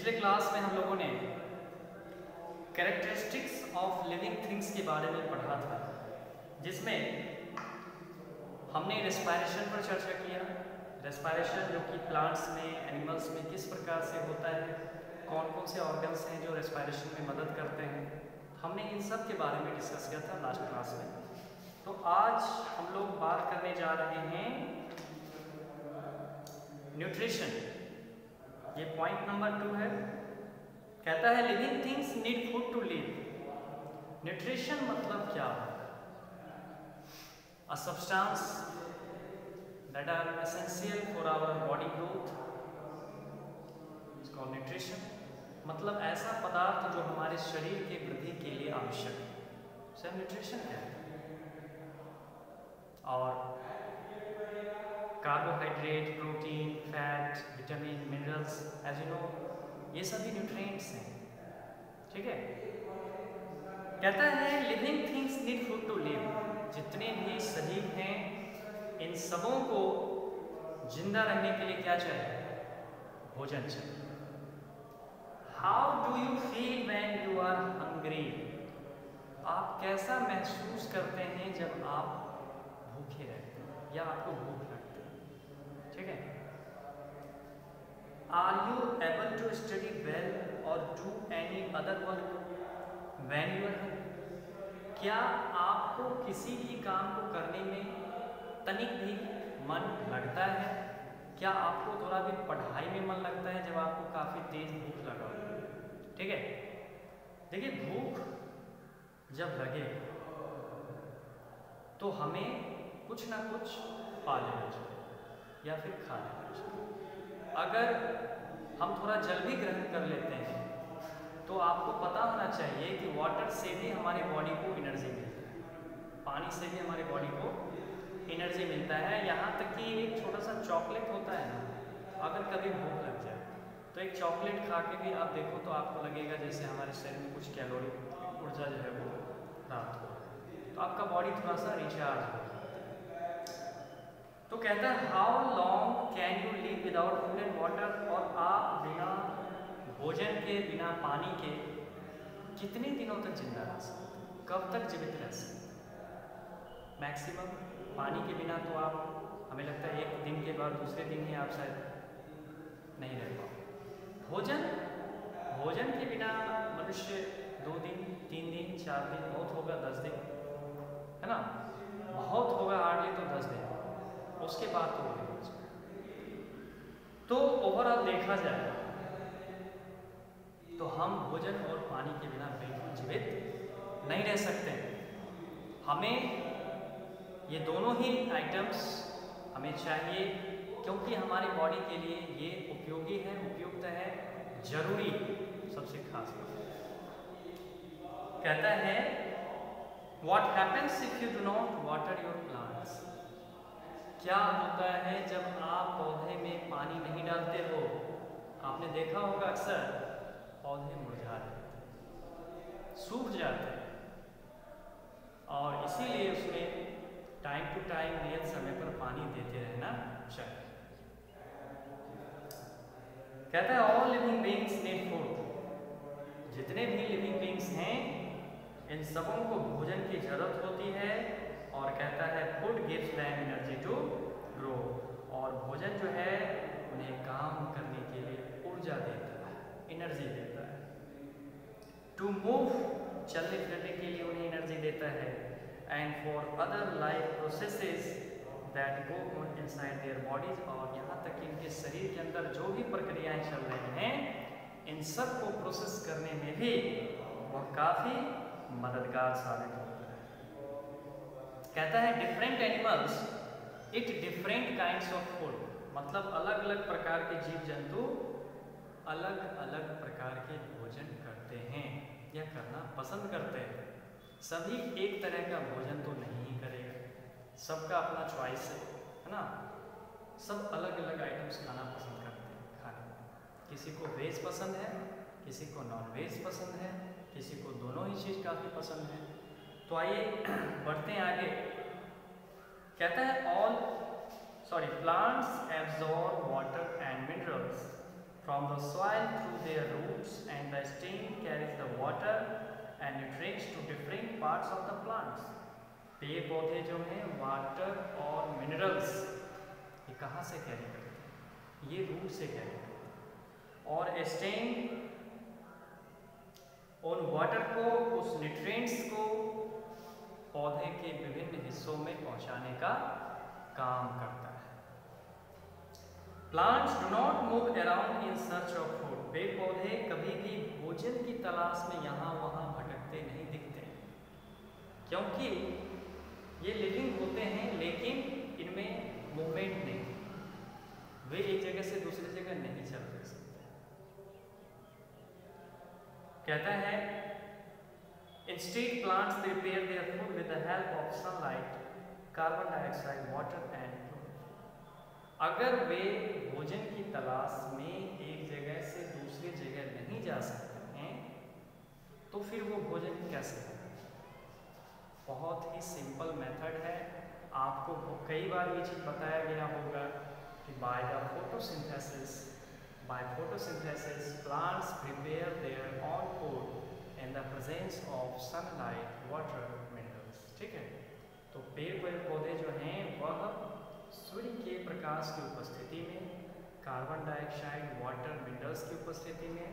पिछले क्लास में हम लोगों ने कैरेक्टरिस्टिक्स ऑफ लिविंग थिंग्स के बारे में पढ़ा था, जिसमें हमने रेस्पायरेशन पर चर्चा किया। रेस्पायरेशन जो कि प्लांट्स में, एनिमल्स में किस प्रकार से होता है, कौन कौन से ऑर्गन्स हैं जो रेस्पायरेशन में मदद करते हैं, हमने इन सब के बारे में डिस्कस किया था लास्ट क्लास में। तो आज हम लोग बात करने जा रहे हैं न्यूट्रिशन। ये पॉइंट नंबर 2 है। कहता है living things need food to live. Nutrition मतलब क्या है? A substance that are essential for our body growth is called nutrition। मतलब ऐसा पदार्थ जो हमारे शरीर के वृद्धि के लिए आवश्यक है, उसे न्यूट्रिशन कहते हैं। और carbohydrate, protein, fat, vitamin, minerals, as you know, ये सभी न्यूट्रिएंट्स हैं। ठीक है। कहता है living things need food to live. जितने भी सजीव हैं इन सबों को जिंदा रहने के लिए क्या चाहिए? भोजन चाहिए। How do you feel when you are hungry? आप कैसा महसूस करते हैं जब आप भूखे रहते हैं या आपको भूख लगती है? ठीक है। Are you able to study well or do any other work when you are hungry? क्या आपको किसी भी काम को करने में तनिक भी मन लगता है? क्या आपको थोड़ा भी पढ़ाई में मन लगता है जब आपको काफ़ी तेज भूख लगा? ठीक है। देखिए, भूख जब लगे तो हमें कुछ ना कुछ पा लेना चाहिए या फिर खा लेना चाहिए। अगर हम थोड़ा जल भी ग्रहण कर लेते हैं तो आपको पता होना चाहिए कि वाटर से भी हमारी बॉडी को एनर्जी मिलती है, पानी से भी हमारी बॉडी को एनर्जी मिलता है। यहाँ तक कि एक छोटा सा चॉकलेट होता है ना, अगर कभी भूख लग जाए तो एक चॉकलेट खा के भी आप देखो तो आपको लगेगा जैसे हमारे शरीर में कुछ कैलोरी, ऊर्जा जो है वो प्राप्त हो, तो आपका बॉडी थोड़ा सा रिचार्ज हो जाता है। तो कहता है how long can you live without food and water? और आप बिना भोजन के, बिना पानी के कितने दिनों तक जिंदा रह सकते? कब तक जीवित रह सकते? मैक्सिमम पानी के बिना तो आप, हमें लगता है एक दिन के बाद दूसरे दिन ही आप शायद नहीं रह पाओ। भोजन के बिना मनुष्य 2 दिन, 3 दिन, 4 दिन, बहुत होगा 10 दिन, है ना, बहुत होगा हार्डली तो 10 दिन, उसके बाद तो नहीं बच। तो ओवरऑल देखा जाए तो हम भोजन और पानी के बिना बिल्कुल जीवित नहीं रह सकते। हमें ये दोनों ही आइटम्स हमें चाहिए, क्योंकि हमारी बॉडी के लिए ये उपयोगी है, उपयुक्त है, जरूरी, सबसे खास बात। कहता है what happens if you do not water your plants? क्या होता है जब आप पौधे में पानी नहीं डालते हो? आपने देखा होगा अक्सर पौधे मुरझा जाते हैं, सूख जाते हैं, और इसीलिए उसमें टाइम टू टाइम, नियत समय पर पानी देते रहना चाहिए। कहता है all living beings need food. जितने भी लिविंग बीइंग्स हैं इन सबों को भोजन की जरूरत होती है। और कहता है food gives them energy to grow. और भोजन जो है उन्हें काम करने के लिए ऊर्जा देता है, एनर्जी देता है। टू मूव, चलने फिरने के लिए उन्हें एनर्जी देता है। And for other life processes that go on inside their bodies. और यहाँ तक कि इनके शरीर के अंदर जो भी प्रक्रियाएं चल रही हैं, इन सब को प्रोसेस करने में भी वह काफ़ी मददगार साबित होता है। कहता है different animals it different kinds of food. मतलब अलग अलग प्रकार के जीव जंतु अलग अलग प्रकार के भोजन करते हैं या करना पसंद करते हैं। सभी एक तरह का भोजन तो नहीं करेगा, सबका अपना चॉइस है ना। सब अलग अलग आइटम्स खाना पसंद करते हैं खाने में। किसी को वेज पसंद है, किसी को नॉन वेज पसंद है, किसी को दोनों ही चीज़ काफ़ी पसंद है। तो आइए बढ़ते हैं आगे। कहता है plants absorb water and minerals from the soil through their roots, and the stem carries the water and nutrients to different parts of the plants. पेड़ पौधे जो हैं वाटर और मिनरल्स ये कहाँ से कैरी करते हैं? ये रूट से कैरी करते हैं, और स्टेम उन वाटर को, उस न्यूट्रिएंट्स को पौधे के विभिन्न हिस्सों में पहुंचाने का काम करता है। Plants do not move around in search of food. पेड़ पौधे कभी भी भोजन की तलाश में यहाँ वहाँ भटकते नहीं दिखते, क्योंकि ये लिविंग होते हैं लेकिन इनमें मूवमेंट नहीं, वे एक जगह से दूसरी जगह नहीं चल सकते। कहता है instead plants prepare their food with the help of sunlight, carbon dioxide, water and chlorophyll. अगर वे भोजन की तलाश में एक जगह से दूसरी जगह नहीं जा सकते हैं तो फिर वो भोजन कैसे करें? बहुत ही सिंपल मेथड है। आपको कई बार ये चीज़ बताया गया होगा कि by photosynthesis plants prepare their own food in the presence of sunlight, water, minerals. ठीक है, तो पेड़ पौधे जो हैं वह सूर्य के प्रकाश की उपस्थिति में, कार्बन डाइऑक्साइड, वाटर, मिनरल्स की उपस्थिति में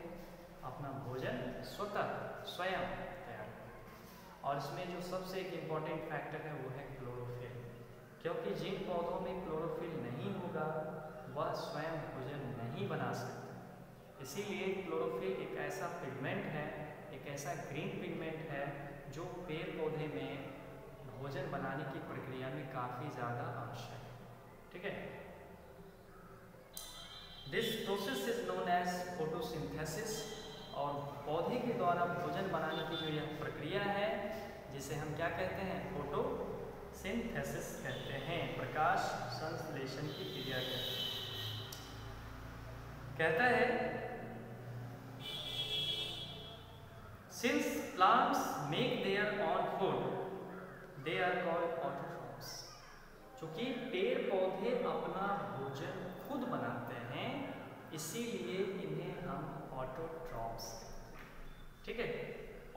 अपना भोजन स्वयं तैयार करें। और इसमें जो सबसे एक इम्पॉर्टेंट फैक्टर है वो है क्लोरोफिल, क्योंकि जिन पौधों में क्लोरोफिल नहीं होगा वह स्वयं भोजन नहीं बना सकते। इसीलिए क्लोरोफिल एक ऐसा पिगमेंट है, एक ऐसा ग्रीन पिगमेंट है जो पेड़ पौधे में भोजन बनाने की प्रक्रिया में काफ़ी ज़्यादा आवश्यक है। ठीक है, this process is known as photosynthesis. और पौधे के द्वारा भोजन बनाने की जो यह प्रक्रिया है जिसे हम क्या कहते हैं? फोटोसिंथेसिस कहते हैं, प्रकाश संश्लेषण की क्रिया कहते हैं। कहता है since plants make their own food they are called autotrophs. चूंकि पेड़ पौधे अपना भोजन खुद बनाते हैं इसीलिए इन्हें हम ऑटोट्रॉफ्स। ठीक है,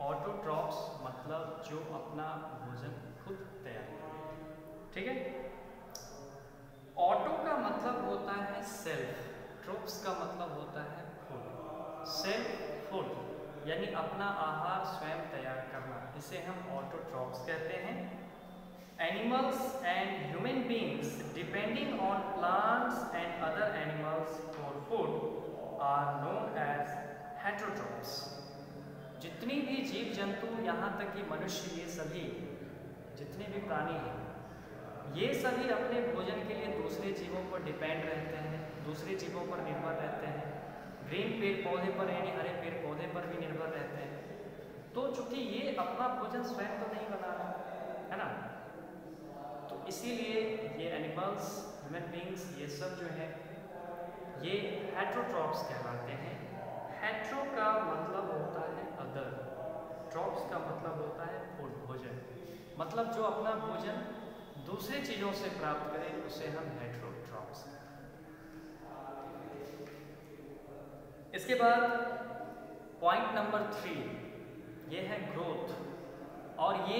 ऑटोट्रॉफ्स मतलब जो अपना भोजन खुद तैयार करते। ठीक है, ऑटो का मतलब होता है सेल्फ, ट्रॉप्स का मतलब होता है फूड। सेल्फ फूड यानी अपना आहार स्वयं तैयार करना, इसे हम ऑटोट्रॉफ्स कहते हैं। Animals and human beings depending on plants and other animals for food are known as heterotrophs। जितनी भी जीव जंतु यहाँ तक कि मनुष्य, ये सभी जितने भी प्राणी हैं ये सभी अपने भोजन के लिए दूसरे जीवों पर डिपेंड रहते हैं, दूसरे जीवों पर निर्भर रहते हैं। ग्रीन पेड़ पौधे पर यानी हरे पेड़ पौधे पर भी निर्भर रहते हैं। तो चूंकि ये अपना भोजन स्वयं तो नहीं बना रहा है ना, तो इसीलिए ये एनिमल्स, ह्यूमन बींग्स, ये सब जो है ये हेटरोट्रॉप्स कहलाते हैं। हेट्रो का मतलब होता है अदर, ट्रॉप्स का मतलब होता है फूड, भोजन। मतलब जो अपना भोजन दूसरे चीज़ों से प्राप्त करें उसे हम हेटरोट्रॉप्स। इसके बाद पॉइंट नंबर 3 ये है ग्रोथ। और ये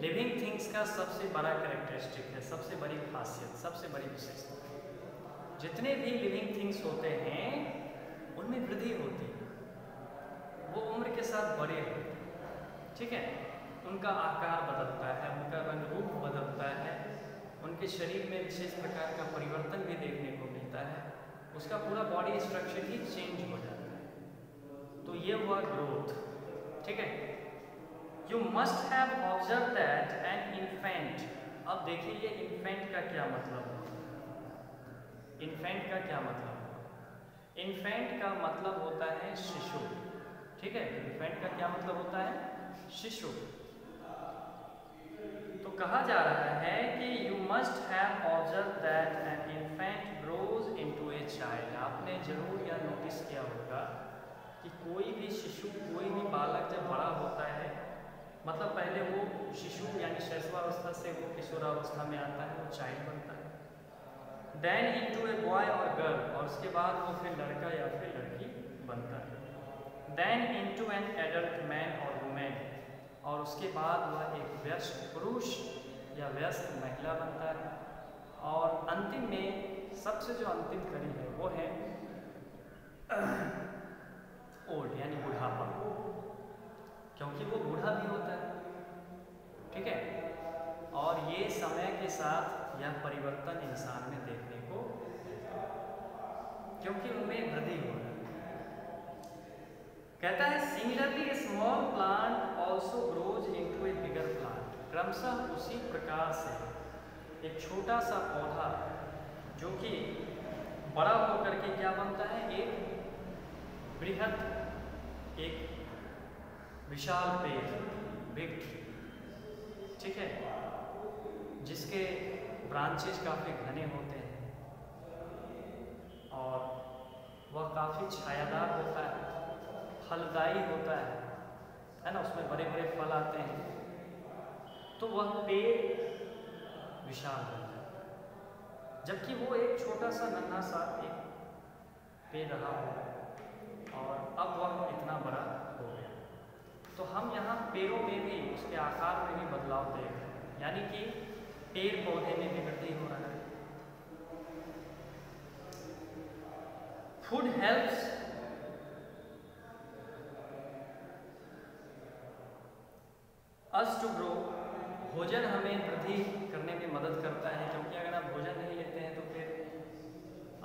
लिविंग थिंग्स का सबसे बड़ा कैरेक्टरिस्टिक है, सबसे बड़ी खासियत, सबसे बड़ी विशेषता। जितने भी लिविंग थिंग्स होते हैं उनमें वृद्धि होती है, वो उम्र के साथ बड़े होते हैं। ठीक है, उनका आकार बदलता है, उनका रंग रूप बदलता है, उनके शरीर में विशेष प्रकार का परिवर्तन भी देखने को मिलता है, उसका पूरा बॉडी स्ट्रक्चर ही चेंज हो जाता है। तो ये हुआ ग्रोथ। ठीक है, you must have observe that an infant. अब देखिए ये इन्फेंट का क्या मतलब है। इन्फेंट का क्या मतलब है? इन्फेंट का मतलब होता है शिशु। ठीक है, इन्फेंट का क्या मतलब होता है? शिशु। तो कहा जा रहा है कि you must have observe that an infant grows into a child. आपने जरूर यह नोटिस किया होगा कि कोई भी शिशु, कोई भी बालक जब बड़ा होता है, मतलब पहले वो शिशु यानी शैशवावस्था से वो किशोरावस्था में आता है, वो चाइल्ड बनता है। देन इनटू ए बॉय और गर्ल, और उसके बाद वो फिर लड़का या फिर लड़की बनता है। Then into an adult man और वुमेन, और उसके बाद वह एक वयस्क पुरुष या वयस्क महिला बनता है। और अंतिम में सबसे जो अंतिम कड़ी है वो है ओल्ड यानी बुढ़ापा, क्योंकि वो बूढ़ा भी होता है, ठीक है। और ये समय के साथ यह परिवर्तन इंसान में देखने को, क्योंकि उनमें वृद्धि हो रही है। कहता है similarly a small plant also grows into a bigger plant, क्रमशः उसी प्रकार से एक छोटा सा पौधा जो कि बड़ा होकर के क्या बनता है, एक बृहद, एक विशाल पेड़, बिग ट्री, ठीक है, जिसके ब्रांचेस काफ़ी घने होते हैं और वह काफ़ी छायादार होता है, फलदायी होता है ना, उसमें बड़े बड़े फल आते हैं, तो वह पेड़ विशाल बनता है, जबकि वो एक छोटा सा नन्हा सा एक पेड़ रहा हो और अब वह इतना बड़ा हो गया। तो हम यहाँ पेड़ों में भी उसके आकार में भी बदलाव देख रहे हैं, यानी कि पेड़ पौधे में भी वृद्धि हो रहा है। Food helps us to grow, भोजन हमें वृद्धि करने में मदद करता है, क्योंकि अगर आप भोजन नहीं लेते हैं तो फिर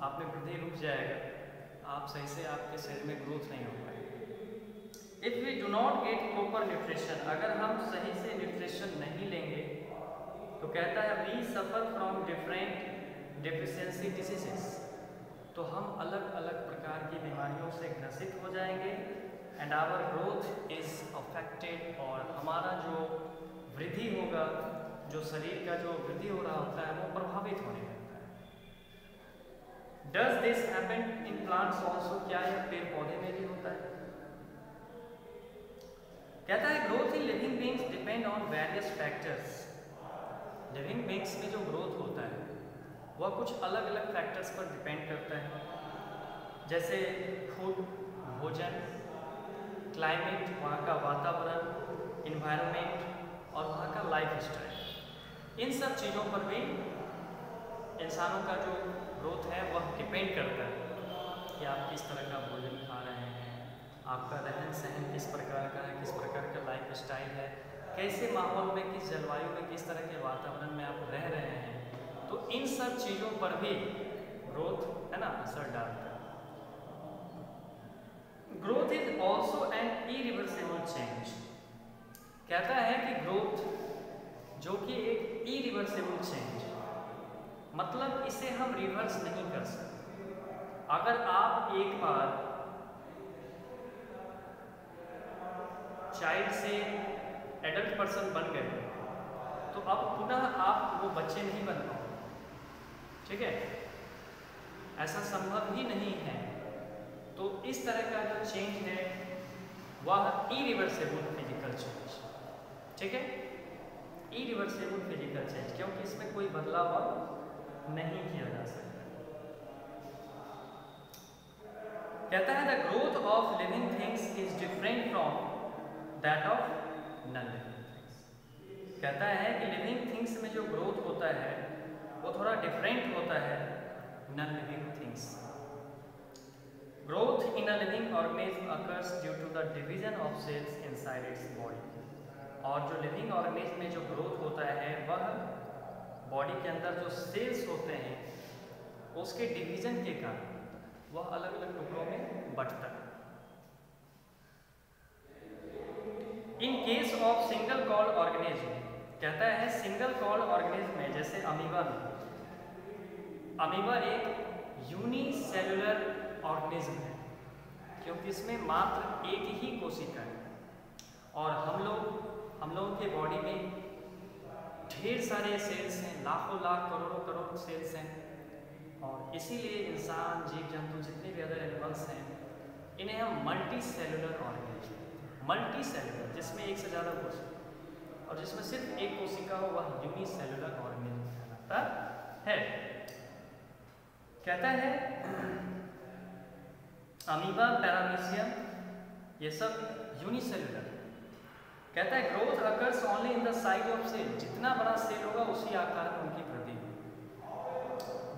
आप में वृद्धि रुक जाएगा, आप सही से आपके शरीर में ग्रोथ नहीं हो पाएगी। If we do not get proper nutrition, अगर हम सही से न्यूट्रिशन नहीं लेंगे तो कहता है we suffer from different deficiency diseases, तो हम अलग अलग प्रकार की बीमारियों से ग्रसित हो जाएंगे and our growth is affected, और हमारा जो वृद्धि होगा, जो शरीर का जो वृद्धि हो रहा होता है वो प्रभावित होने लगता है। Does this happen in plants also, क्या यह पेड़ पौधे में भी होता है? कहता है growth in living beings depend on various factors, living beings में जो ग्रोथ होता है वह कुछ अलग अलग फैक्टर्स पर डिपेंड करता है, जैसे फूड, भोजन, क्लाइमेट, वहाँ का वातावरण, इन्वायरमेंट और वहाँ का लाइफ स्टाइल, इन सब चीज़ों पर भी इंसानों का जो ग्रोथ है वह डिपेंड करता है कि आप किस तरह का भोजन खा रहे हैं, आपका रहन सहन किस प्रकार का है, किस प्रकार का लाइफ स्टाइल है, कैसे माहौल में, किस जलवायु में, किस तरह के वातावरण में आप रह रहे हैं, तो इन सब चीज़ों पर भी ग्रोथ है ना असर डालता है। Growth is also an irreversible change, कहता है कि ग्रोथ जो कि एक इरिवर्सिबल चेंज, मतलब इसे हम रिवर्स नहीं कर सकते। अगर आप एक बार चाइल्ड से एडल्ट पर्सन बन गए तो अब पुनः आप वो बच्चे नहीं बन पाओगे, ठीक है, ऐसा संभव ही नहीं है। तो इस तरह का जो चेंज है वह इरिवर्सिबल फिजिकल चेंज, ठीक है, इरिवर्सिबल फिजिकल चेंज, क्योंकि इसमें कोई बदलाव नहीं किया जा सकता। कहता है the growth of living things is different from that of non living things, कहता है कि लिविंग थिंग्स में जो ग्रोथ होता है वो थोड़ा डिफरेंट होता है non living things. Growth in a living organism occurs due to the division of cells inside its body, और जो लिविंग ऑर्गेनिज्म में जो ग्रोथ होता है वह बॉडी के अंदर जो सेल्स होते हैं उसके डिवीजन के कारण वह अलग अलग टुकड़ों में बंटता है। In case of single called organism, कहता है सिंगल कॉल्ड ऑर्गेनिज्म में, जैसे अमीबा में, अमीबा एक यूनिसेलुलर ऑर्गेनिज्म है क्योंकि इसमें मात्र एक ही कोशिका है, और हम लोगों के बॉडी में ढेर सारे सेल्स हैं, लाखों लाख करोड़ों करोड़ सेल्स हैं, और इसीलिए इंसान, जीव जंतु, जितने भी अदर एनिमल्स हैं, इन्हें हम multi cellular organism, multi cellular जिसमें एक से ज़्यादा कोशिका और जिसमें सिर्फ एक कोशिका हो वह यूनिसेलुलर ऑर्गेनिज्म कहलाता है। कहता है अमीबा, पैरामीशियम, ये सब यूनिसेलुलर। कहता है growth occurs only in the size of cell, जितना बड़ा सेल होगा उसी आकार में उनकी वृद्धि होगी।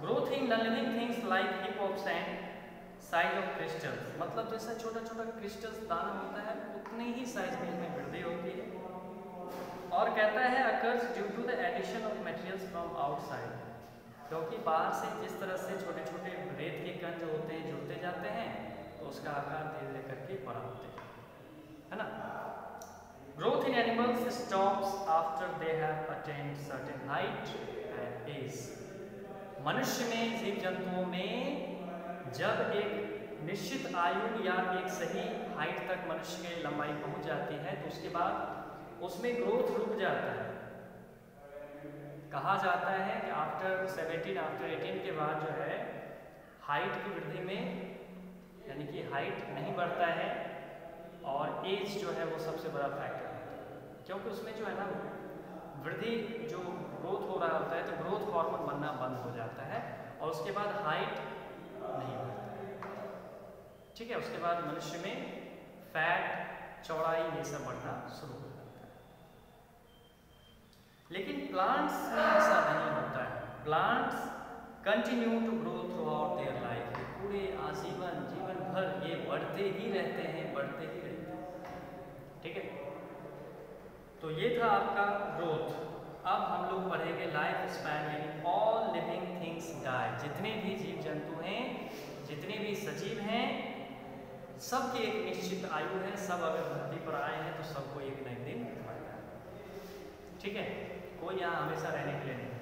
Growth in non living things like hip of sand size of crystals, मतलब जैसा छोटा छोटा क्रिस्टल्स दाना होता है उतने ही साइज में इनमें वृद्धि होती है। और कहता है occurs due to the addition of materials from outside, क्योंकि बाहर से जिस तरह से छोटे छोटे रेत के कण जो होते हैं जुड़ते जाते हैं तो उसका आकार धीरे धीरे करके बड़ा होते हैं, है ना। Growth in animals stops after they have attained certain height and age, मनुष्य में, जीव जंतुओं में जब एक निश्चित आयु या एक सही हाइट तक मनुष्य की लंबाई पहुंच जाती है तो उसके बाद उसमें ग्रोथ रुक जाता है। कहा जाता है कि आफ्टर 17 आफ्टर 18 के बाद जो है हाइट की वृद्धि में, यानी कि हाइट नहीं बढ़ता है और एज जो है वो सबसे बड़ा फैक्टर है, क्योंकि उसमें जो है ना वृद्धि जो ग्रोथ हो रहा होता है तो ग्रोथ हार्मोन बनना बंद हो जाता है और उसके बाद हाइट नहीं बढ़ता है, ठीक है। उसके बाद मनुष्य में फैट, चौड़ाई ये सब बढ़ना शुरू हो जाता है। लेकिन प्लांट्स में ऐसा नहीं होता है। Plants continue to grow throughout their life, पूरे आजीवन जीवन भर ये बढ़ते ही रहते हैं, बढ़ते ही रहते हैं, ठीक है। तो ये था आपका ग्रोथ। अब हम लोग पढ़ेंगे लाइफ स्पैन, यानी ऑल लिविंग थिंग्स डाई, जितने भी जीव जंतु हैं, जितने भी सजीव हैं, सबकी एक निश्चित आयु है। सब अगर धरती पर आए हैं तो सबको एक न एक दिन मरना है, ठीक है। कोई यहाँ हमेशा रहने के लिए नहीं।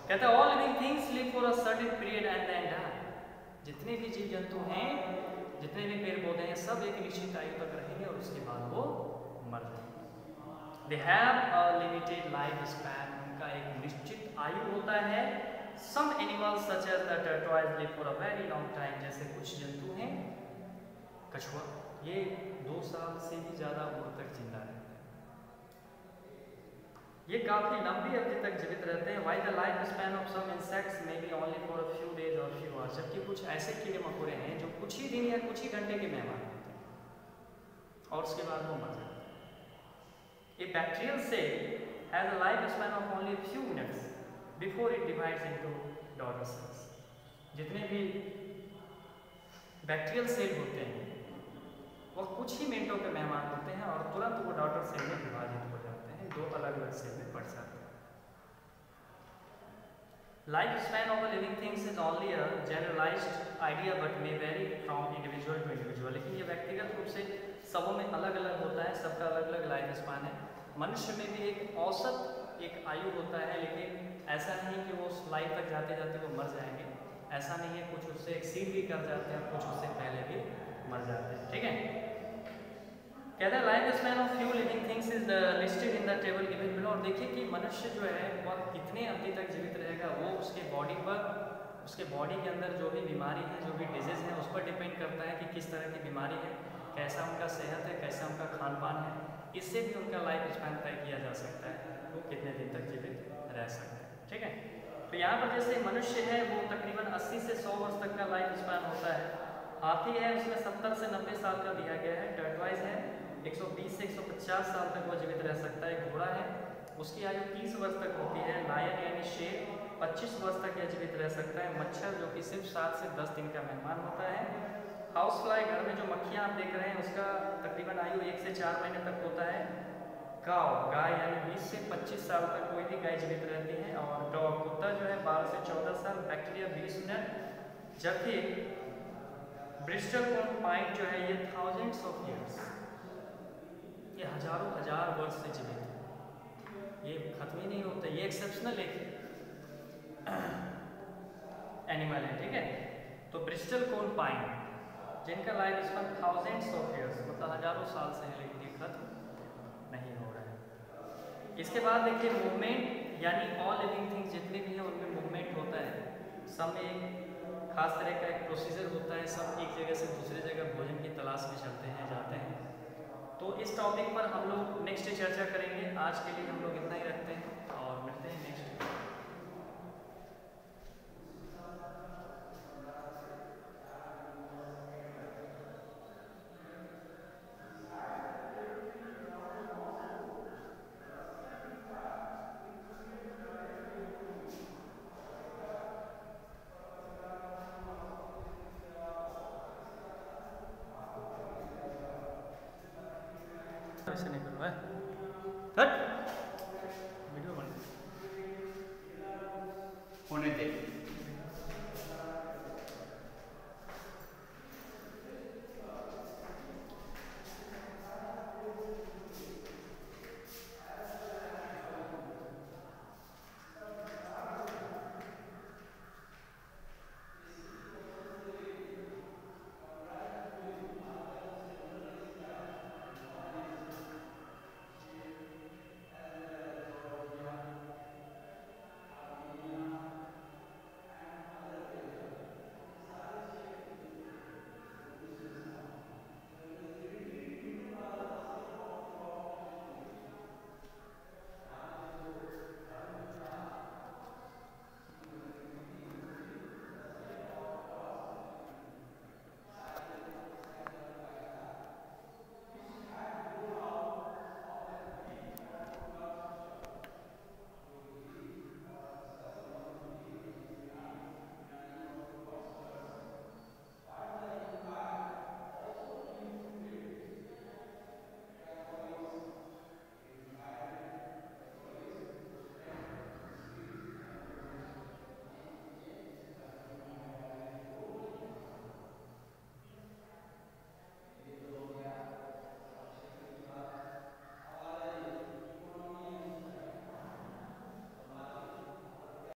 कहता है all living things live for a certain period and then die, जितने भी जीव जंतु हैं, जितने भी पेड़ पौधे हैं, सब एक निश्चित आयु तक रहेंगे और उसके बाद वो मर जाएंगे। They have a limited life span, उनका एक निश्चित आयु होता है। Some animals such as the tortoise live for a very long time, जैसे कुछ जंतु हैं, कछुआ, ये 2 साल से भी ज़्यादा उम्र तक जिंदा रहते हैं, ये काफ़ी लंबी अवधि तक जीवित रहते हैं। While the life span of some insects may be only for a few days or few hours, जबकि कुछ ऐसे कीड़े मकोड़े हैं जो कुछ ही दिन या कुछ ही घंटे के मेहमान होते हैं और उसके बाद वो मर जाते हैं। A bacterial cell has a lifespan of only a few minutes before it divides into daughter cells. जितने भी बैक्टीरियल सेल होते हैं वो कुछ ही मिनटों के मेहमान होते हैं और तुरंत वो डॉटर सेल में विभाजित हो जाते हैं, 2 अलग अलग सेल में बढ़ जाते हैं। Life span of a living things is only a generalized idea but may vary from individual to individual, लेकिन ये व्यक्तिगत रूप से सबों में अलग अलग होता है, सबका अलग अलग लाइफ स्पैन है। मनुष्य में भी एक औसत एक आयु होता है, लेकिन ऐसा नहीं कि वो उस लाइफ तक जाते जाते वो मर जाएंगे, ऐसा नहीं है। कुछ उससे एक्सीड भी कर जाते हैं, कुछ उससे पहले भी मर जाते हैं, ठीक है। कहता है life span of few living things is listed in the table given below, और देखिए कि मनुष्य जो है वह कितने अवधि तक जीवित रहेगा वो उसके बॉडी पर, उसके बॉडी के अंदर जो भी बीमारी है, जो भी डिजीज है, उस पर डिपेंड करता है कि किस तरह की बीमारी है, कैसा उनका सेहत है, कैसा उनका खान पान है, इससे भी उनका लाइफ स्पैन तय किया जा सकता है, वो कितने दिन तक जीवित रह सकते हैं, ठीक है। तो यहाँ पर जैसे मनुष्य है वो तकरीबन 80 से 100 वर्ष तक का लाइफ स्पैन होता है। हाथी है उसमें 70 से 90 साल का दिया गया है। टर्टवाइज है 120 से 150 साल तक वो जीवित रह सकता है। घोड़ा है उसकी आयु 30 वर्ष तक होती है। लायन यानी शेर 25 वर्ष तक यह जीवित रह सकता है। मच्छर जो कि सिर्फ 7 से 10 दिन का मेहमान होता है। हाउस फ्लाई घर में जो मक्खियाँ आप देख रहे हैं उसका तकरीबन आयु 1 से 4 महीने तक होता है। काव गाय यानी 20 से 25 साल तक कोई भी गाय जीवित रहती है। और डॉग कुत्ता जो है 12 से 14 साल। Bacteria 20 minute. जबकि ब्रिस्टल पाइंट जो है ये थाउजेंड्स ऑफ ईयर्स, ये हजारों हजार वर्ष से जीवित है, ये खत्म ही नहीं होता। ये एक्सेप्शनल एक एनिमल है, ठीक है। तो ब्रिस्टल कोन पाइन जिनका life span thousands of years मतलब हजारों साल से है, लेकिन ये खत्म नहीं हो रहा है। इसके बाद देखिए मूवमेंट, यानी ऑल लिविंग थिंग्स जितने भी हैं उनमें मूवमेंट होता है। सब में एक खास तरह का एक प्रोसीजर होता है। सब एक जगह से दूसरी जगह भोजन की तलाश में चलते हैं, जाते हैं। तो इस टॉपिक पर हम लोग नेक्स्ट चर्चा करेंगे। आज के लिए हम लोग इतना ही रखते हैं और मिलते हैं नेक्स्ट। ऐसे नहीं करूँगा हट वीडियो बन होने दे।